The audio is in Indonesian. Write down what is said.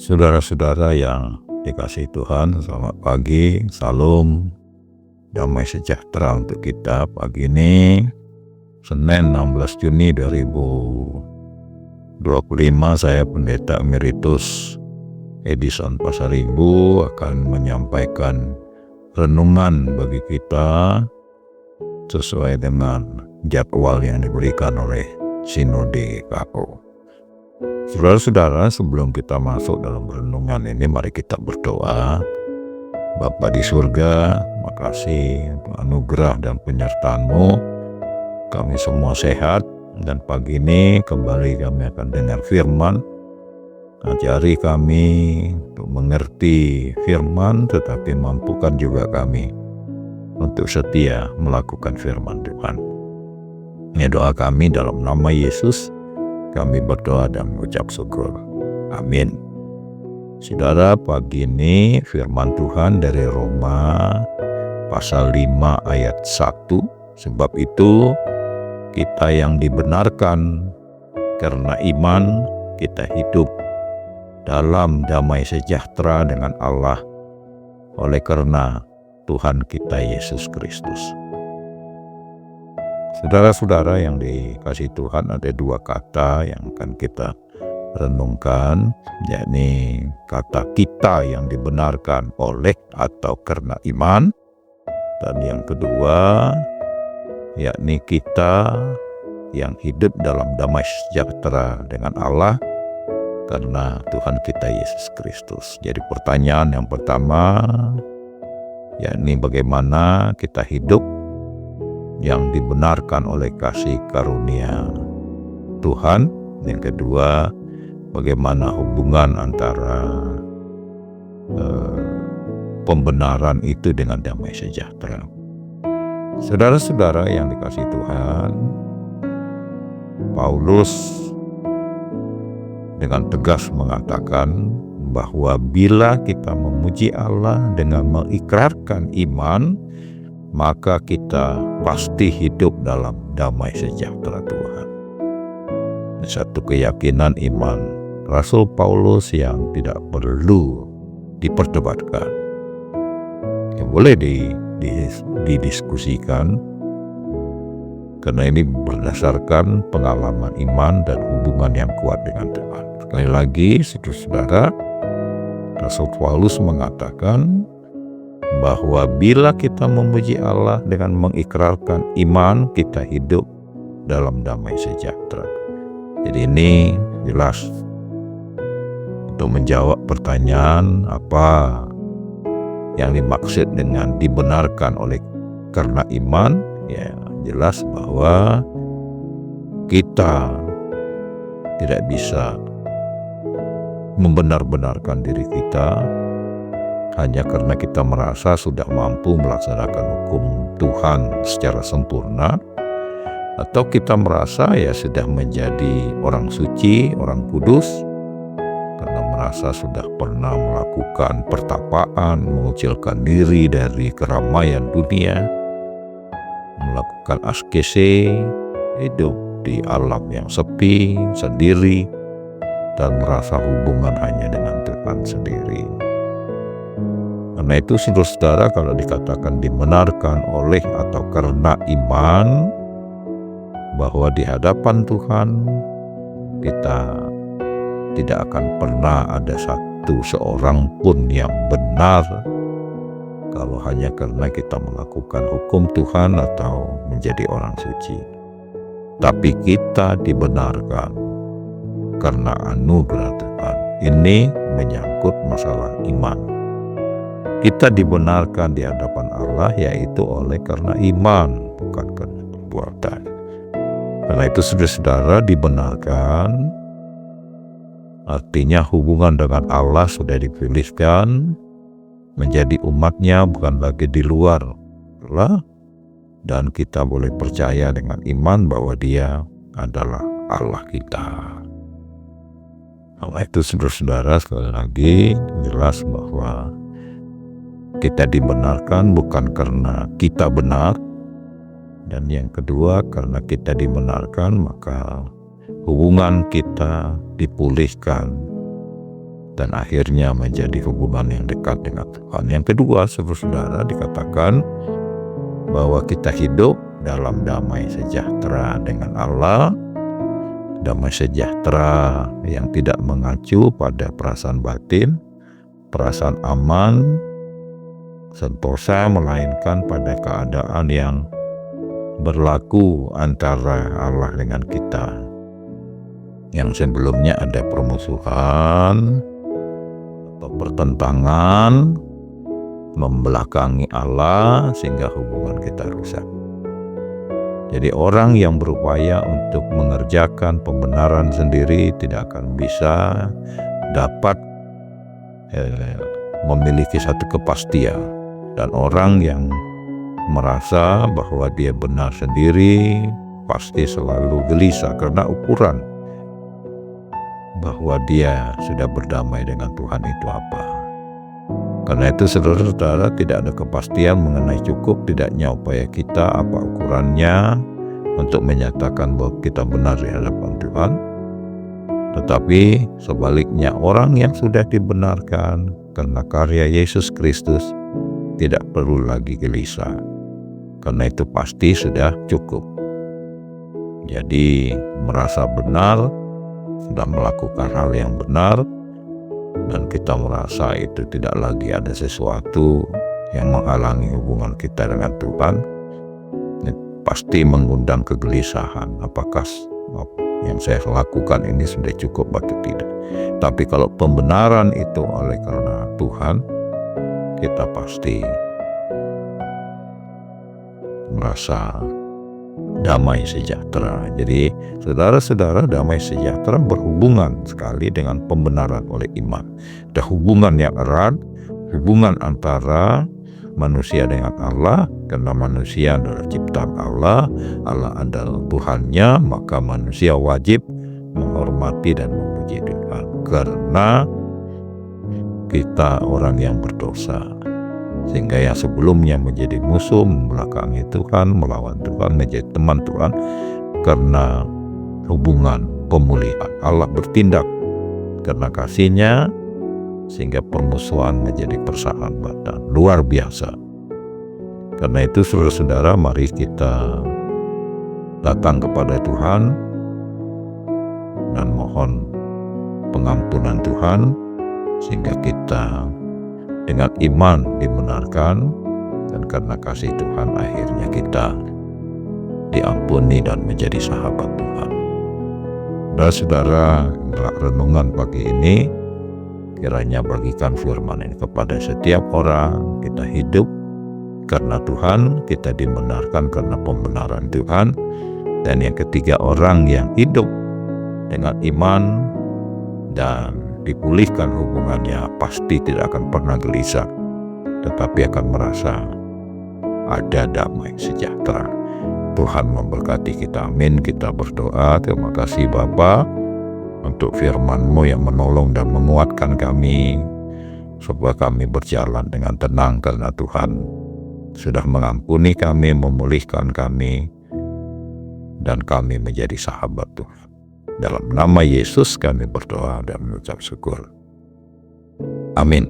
Saudara-saudara yang dikasihi Tuhan, selamat pagi, salam, damai sejahtera untuk kita pagi ini, Senin 16 Juni 2025, saya Pendeta Emeritus Edison Pasaribu akan menyampaikan renungan bagi kita sesuai dengan jadwal yang diberikan oleh Sinode KO. Saudara-saudara, sebelum kita masuk dalam renungan ini, mari kita berdoa. Bapa di surga, makasih untuk anugerah dan penyertaan-Mu. Kami semua sehat, dan pagi ini kembali kami akan dengar firman. Ajari kami untuk mengerti firman, tetapi mampukan juga kami untuk setia melakukan firman Tuhan. Ini doa kami dalam nama Yesus. Kami berdoa dan mengucap syukur. Amin. Saudara, pagi ini firman Tuhan dari Roma pasal 5 ayat 1. Sebab itu kita yang dibenarkan karena iman, kita hidup dalam damai sejahtera dengan Allah oleh karena Tuhan kita Yesus Kristus. Saudara-saudara yang dikasihi Tuhan, ada dua kata yang akan kita renungkan, yakni kata kita yang dibenarkan oleh atau karena iman, dan yang kedua yakni kita yang hidup dalam damai sejahtera dengan Allah karena Tuhan kita Yesus Kristus. Jadi pertanyaan yang pertama yakni bagaimana kita hidup yang dibenarkan oleh kasih karunia Tuhan. Yang kedua, bagaimana hubungan antara pembenaran itu dengan damai sejahtera. Saudara-saudara yang dikasihi Tuhan, Paulus dengan tegas mengatakan bahwa bila kita memuji Allah dengan mengikrarkan iman, maka kita pasti hidup dalam damai sejahtera Tuhan. Satu keyakinan iman Rasul Paulus yang tidak perlu diperdebatkan, yang boleh didiskusikan, karena ini berdasarkan pengalaman iman dan hubungan yang kuat dengan Tuhan. Sekali lagi, saudara, Rasul Paulus mengatakan bahwa bila kita memuji Allah dengan mengikrarkan iman, kita hidup dalam damai sejahtera. Jadi ini jelas untuk menjawab pertanyaan apa yang dimaksud dengan dibenarkan oleh karena iman. Ya, jelas bahwa kita tidak bisa membenar-benarkan diri kita hanya karena kita merasa sudah mampu melaksanakan hukum Tuhan secara sempurna, atau kita merasa ya sudah menjadi orang suci, orang kudus, karena merasa sudah pernah melakukan pertapaan, mengucilkan diri dari keramaian dunia, melakukan askese, hidup di alam yang sepi, sendiri, dan merasa hubungan hanya dengan Tuhan sendiri. Karena itu, saudara, kalau dikatakan dibenarkan oleh atau karena iman, bahwa di hadapan Tuhan kita tidak akan pernah ada seorang pun yang benar kalau hanya karena kita melakukan hukum Tuhan atau menjadi orang suci. Tapi kita dibenarkan karena anugerah Tuhan. Ini menyangkut masalah iman. Kita dibenarkan di hadapan Allah yaitu oleh karena iman, bukan karena perbuatan. Karena itu, saudara-saudara, dibenarkan artinya hubungan dengan Allah sudah dipilihkan menjadi umatnya, bukan lagi di luar Allah, dan kita boleh percaya dengan iman bahwa Dia adalah Allah kita. Karena itu, saudara-saudara, sekali lagi jelas bahwa kita dibenarkan bukan karena kita benar, dan yang kedua karena kita dibenarkan maka hubungan kita dipulihkan dan akhirnya menjadi hubungan yang dekat dengan Tuhan. Yang kedua, saudara, dikatakan bahwa kita hidup dalam damai sejahtera dengan Allah, damai sejahtera yang tidak mengacu pada perasaan batin, perasaan aman, sentosa, melainkan pada keadaan yang berlaku antara Allah dengan kita. Yang sebelumnya ada permusuhan atau pertentangan, membelakangi Allah sehingga hubungan kita rusak. Jadi orang yang berupaya untuk mengerjakan pembenaran sendiri tidak akan bisa dapat memiliki satu kepastian. Dan orang yang merasa bahwa dia benar sendiri pasti selalu gelisah karena ukuran bahwa dia sudah berdamai dengan Tuhan itu apa. Karena itu saudara-saudara, tidak ada kepastian mengenai cukup tidaknya upaya kita, apa ukurannya untuk menyatakan bahwa kita benar di hadapan Tuhan. Tetapi sebaliknya, orang yang sudah dibenarkan karena karya Yesus Kristus tidak perlu lagi gelisah, karena itu pasti sudah cukup. Jadi merasa benar, sudah melakukan hal yang benar, dan kita merasa itu tidak lagi ada sesuatu yang menghalangi hubungan kita dengan Tuhan, ini pasti mengundang kegelisahan. Apakah yang saya lakukan ini sudah cukup atau tidak? Tapi kalau pembenaran itu oleh karena Tuhan, kita pasti merasa damai sejahtera. Jadi saudara-saudara, damai sejahtera berhubungan sekali dengan pembenaran oleh iman. Ada hubungan yang erat, hubungan antara manusia dengan Allah, karena manusia adalah ciptaan Allah, Allah adalah Tuhannya, maka manusia wajib menghormati dan memuji Tuhan. Karena kita orang yang berdosa, sehingga yang sebelumnya menjadi musuh, membelakangi Tuhan, melawan Tuhan, menjadi teman Tuhan, karena hubungan pemulihan. Allah bertindak karena kasih-Nya, sehingga permusuhan menjadi persahabatan. Luar biasa. Karena itu saudara-saudara, mari kita datang kepada Tuhan dan mohon pengampunan Tuhan, sehingga kita dengan iman dibenarkan, dan karena kasih Tuhan akhirnya kita diampuni dan menjadi sahabat Tuhan. Dan saudara, renungan pagi ini kiranya bagikan firman ini kepada setiap orang. Kita hidup karena Tuhan, kita dibenarkan karena pembenaran Tuhan. Dan yang ketiga, orang yang hidup dengan iman dan dipulihkan hubungannya pasti tidak akan pernah gelisah, tetapi akan merasa ada damai sejahtera. Tuhan memberkati kita, amin. Kita berdoa. Terima kasih Bapa untuk firman-Mu yang menolong dan menguatkan kami, supaya kami berjalan dengan tenang karena Tuhan sudah mengampuni kami, memulihkan kami, dan kami menjadi sahabat Tuhan. Dalam nama Yesus kami berdoa dan mengucap syukur. Amin.